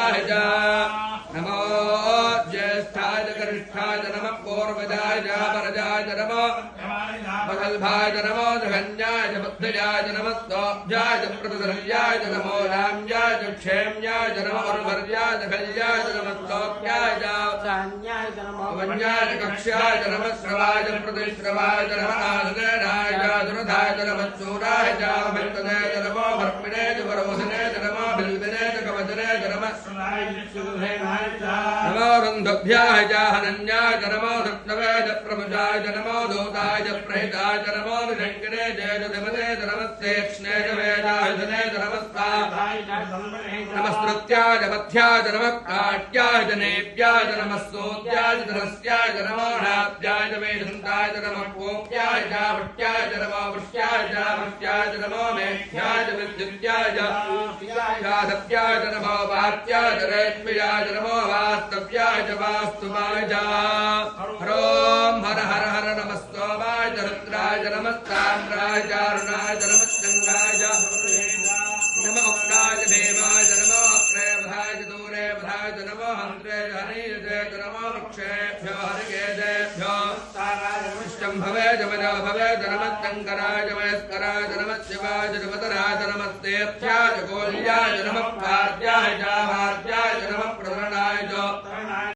ज्येष्ठाय च नमो ज्येष्ठाय गरिष्ठाय नमः पूर्वजाय च परजाय च नमो मगल्भाय च नमो धन्याय च बुद्धिजाय च नमः स्तोभ्याय च प्रतिधर्याय च नमो राम्याय च क्षेम्याय च नमो उर्वर्याय च खल्याय च नमः स्तोभ्याय च सान्याय च नमो वन्याय च कक्ष्याय च नमः श्रवाय च प्रतिश्रवाय च नमः आसनेनाय च दुर्धाय च नमः शूराय च भक्तने च नमो भर्मिणे च वरोधने च नमो बिल्विने च कवचने च नमः नमो रन्धभ्याय च हनन्याय च नमो सप्तवे च प्रभुजाय च नमो दूताय च प्रहिताय च नमो निषङ्किने च धमने च नमस्तेक्ष्णे च वेदाय जने च नमस्ताय नमस्कृत्याय च पथ्याय च नमः काट्याय च नेप्याय च नमः सोत्याय च धनस्याय च नमो नाप्याय च वेदन्ताय च नमः कोप्याय च वृष्ट्याय च नमो वृष्ट्याय च वृष्ट्याय च नमो मेघ्याय च विद्युत्याय च सत्याय च नमो वात्याय च रेत्म्याय च नमो वास्तव्याय च वास्तुवाय च ह्रों हर हर हर नमस्तोमाय च रुद्राय च नमस्ताम्राय च अरुणाय च नमस्गङ्गाय च नमो उक्ताय च देवाय च नमो प्रेमधाय च दूरेभ्याय च नमो हन्त्रे च हनीयते च नमो वृक्षेभ्यो हरिकेतेभ्यो इष्टं भवे च मनो भवे च नमस्तङ्कराय च मयस्कराय च नमः शिवाय च नमतराय च नमस्तेभ्याय च गोल्याय च नमः कार्याय च वार्याय च नमः